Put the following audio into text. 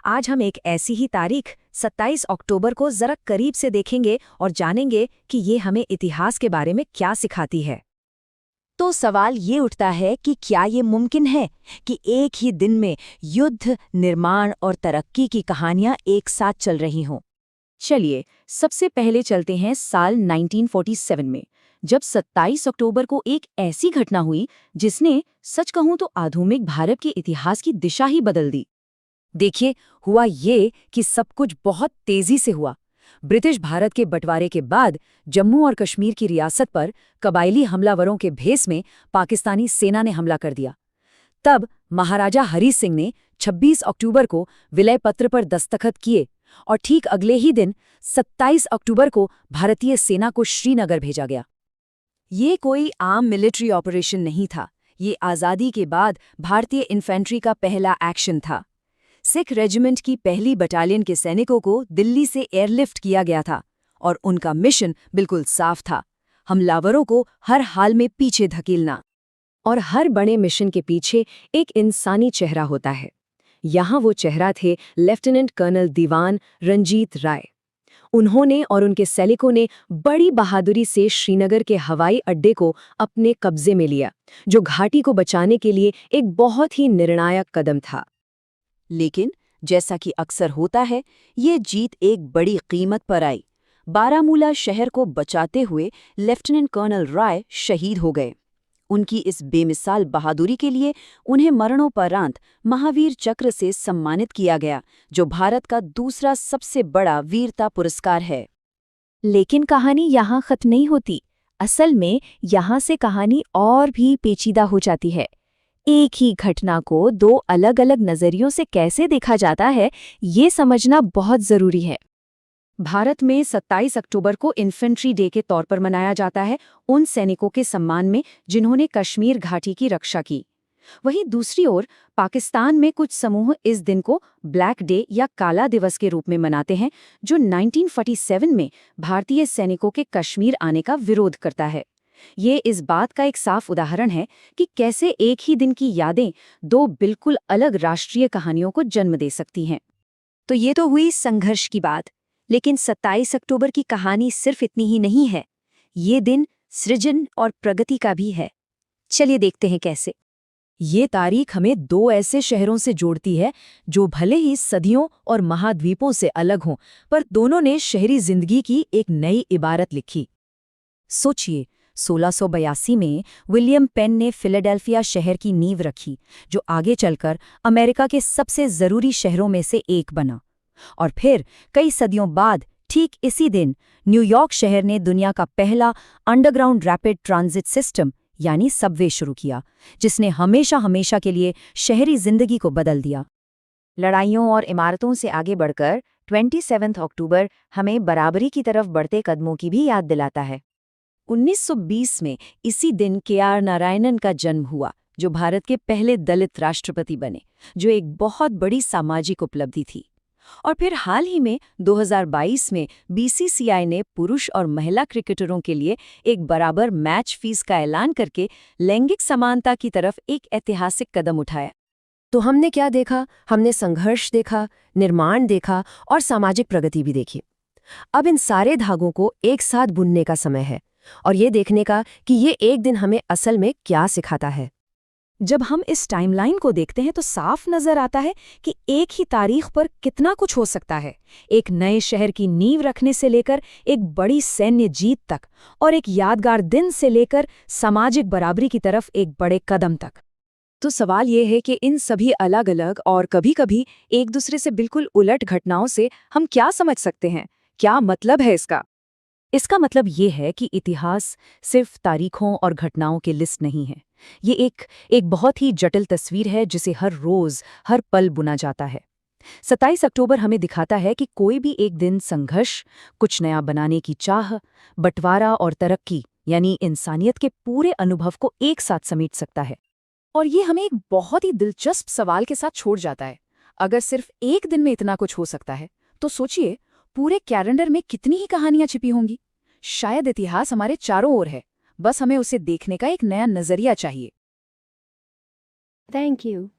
आज हम एक ऐसी ही तारीख 27 अक्टूबर को जरा करीब से देखेंगे और जानेंगे कि ये हमें इतिहास के बारे में क्या सिखाती है। तो सवाल ये उठता है कि क्या ये मुमकिन है कि एक ही दिन में युद्ध, निर्माण और तरक्की की कहानियां एक साथ चल रही हों। चलिए सबसे पहले चलते हैं साल 1947 में, जब 27 अक्टूबर को एक ऐसी घटना हुई जिसने सच कहूं तो आधुनिक भारत के इतिहास की दिशा ही बदल दी। देखिए, हुआ ये कि सब कुछ बहुत तेजी से हुआ। ब्रिटिश भारत के बंटवारे के बाद जम्मू और कश्मीर की रियासत पर कबायली हमलावरों के भेस में पाकिस्तानी सेना ने हमला कर दिया। तब महाराजा हरी सिंह ने 26 अक्टूबर को विलय पत्र पर दस्तखत किए और ठीक अगले ही दिन 27 अक्टूबर को भारतीय सेना को श्रीनगर भेजा गया। ये कोई आम मिलिट्री ऑपरेशन नहीं था, ये आज़ादी के बाद भारतीय इन्फेंट्री का पहला एक्शन था। सिख रेजिमेंट की पहली बटालियन के सैनिकों को दिल्ली से एयरलिफ्ट किया गया था और उनका मिशन बिल्कुल साफ था, हमलावरों को हर हाल में पीछे धकेलना। और हर बड़े मिशन के पीछे एक इंसानी चेहरा होता है। यहाँ वो चेहरा थे लेफ्टिनेंट कर्नल दीवान रंजीत राय। उन्होंने और उनके सैनिकों ने बड़ी बहादुरी से श्रीनगर के हवाई अड्डे को अपने कब्जे में लिया, जो घाटी को बचाने के लिए एक बहुत ही निर्णायक कदम था। लेकिन जैसा कि अक्सर होता है, ये जीत एक बड़ी कीमत पर आई। बारामूला शहर को बचाते हुए लेफ्टिनेंट कर्नल राय शहीद हो गए। उनकी इस बेमिसाल बहादुरी के लिए उन्हें मरणोपरांत महावीर चक्र से सम्मानित किया गया, जो भारत का दूसरा सबसे बड़ा वीरता पुरस्कार है। लेकिन कहानी यहाँ खत्म नहीं होती। असल में यहाँ से कहानी और भी पेचीदा हो जाती है। एक ही घटना को दो अलग अलग नजरियों से कैसे देखा जाता है, ये समझना बहुत जरूरी है। भारत में 27 अक्टूबर को इन्फेंट्री डे के तौर पर मनाया जाता है, उन सैनिकों के सम्मान में जिन्होंने कश्मीर घाटी की रक्षा की। वहीं दूसरी ओर पाकिस्तान में कुछ समूह इस दिन को ब्लैक डे या काला दिवस के रूप में मनाते हैं, जो 1947 में भारतीय सैनिकों के कश्मीर आने का विरोध करता है। ये इस बात का एक साफ उदाहरण है कि कैसे एक ही दिन की यादें दो बिल्कुल अलग राष्ट्रीय कहानियों को जन्म दे सकती हैं। तो ये तो हुई संघर्ष की बात, लेकिन 27 अक्टूबर की कहानी सिर्फ इतनी ही नहीं है। ये दिन सृजन और प्रगति का भी है। चलिए देखते हैं कैसे। ये तारीख हमें दो ऐसे शहरों से जोड़ती है जो भले ही सदियों और महाद्वीपों से अलग हों, पर दोनों ने शहरी जिंदगी की एक नई इबारत लिखी। सोचिए, 1682 में विलियम पेन ने फिलाडेल्फिया शहर की नींव रखी, जो आगे चलकर अमेरिका के सबसे जरूरी शहरों में से एक बना। और फिर कई सदियों बाद ठीक इसी दिन न्यूयॉर्क शहर ने दुनिया का पहला अंडरग्राउंड रैपिड ट्रांजिट सिस्टम यानी सबवे शुरू किया, जिसने हमेशा हमेशा के लिए शहरी जिंदगी को बदल दिया। लड़ाइयों और इमारतों से आगे बढ़कर 27 अक्टूबर हमें बराबरी की तरफ बढ़ते कदमों की भी याद दिलाता है। 1920 में इसी दिन के.आर. नारायणन का जन्म हुआ, जो भारत के पहले दलित राष्ट्रपति बने, जो एक बहुत बड़ी सामाजिक उपलब्धि थी। और फिर हाल ही में 2022 में बीसीसीआई ने पुरुष और महिला क्रिकेटरों के लिए एक बराबर मैच फीस का ऐलान करके लैंगिक समानता की तरफ एक ऐतिहासिक कदम उठाया। तो हमने क्या देखा? हमने संघर्ष देखा, निर्माण देखा और सामाजिक प्रगति भी देखी। अब इन सारे धागों को एक साथ बुनने का समय है और ये देखने का कि ये एक दिन हमें असल में क्या सिखाता है। जब हम इस टाइमलाइन को देखते हैं तो साफ नजर आता है कि एक ही तारीख पर कितना कुछ हो सकता है। एक नए शहर की नींव रखने से लेकर एक बड़ी सैन्य जीत तक, और एक यादगार दिन से लेकर सामाजिक बराबरी की तरफ एक बड़े कदम तक। तो सवाल ये है कि इन सभी अलग अलग और कभी-कभी एक दूसरे से बिल्कुल उलट घटनाओं से हम क्या समझ सकते हैं? क्या मतलब है इसका? इसका मतलब ये है कि इतिहास सिर्फ तारीखों और घटनाओं की लिस्ट नहीं है। ये एक बहुत ही जटिल तस्वीर है जिसे हर रोज, हर पल बुना जाता है। 27 अक्टूबर हमें दिखाता है कि कोई भी एक दिन संघर्ष, कुछ नया बनाने की चाह, बंटवारा और तरक्की यानी इंसानियत के पूरे अनुभव को एक साथ समेट सकता है। और ये हमें एक बहुत ही दिलचस्प सवाल के साथ छोड़ जाता है। अगर सिर्फ एक दिन में इतना कुछ हो सकता है, तो सोचिए पूरे कैलेंडर में कितनी ही कहानियां छिपी होंगी। शायद इतिहास हमारे चारों ओर है, बस हमें उसे देखने का एक नया नजरिया चाहिए। Thank you.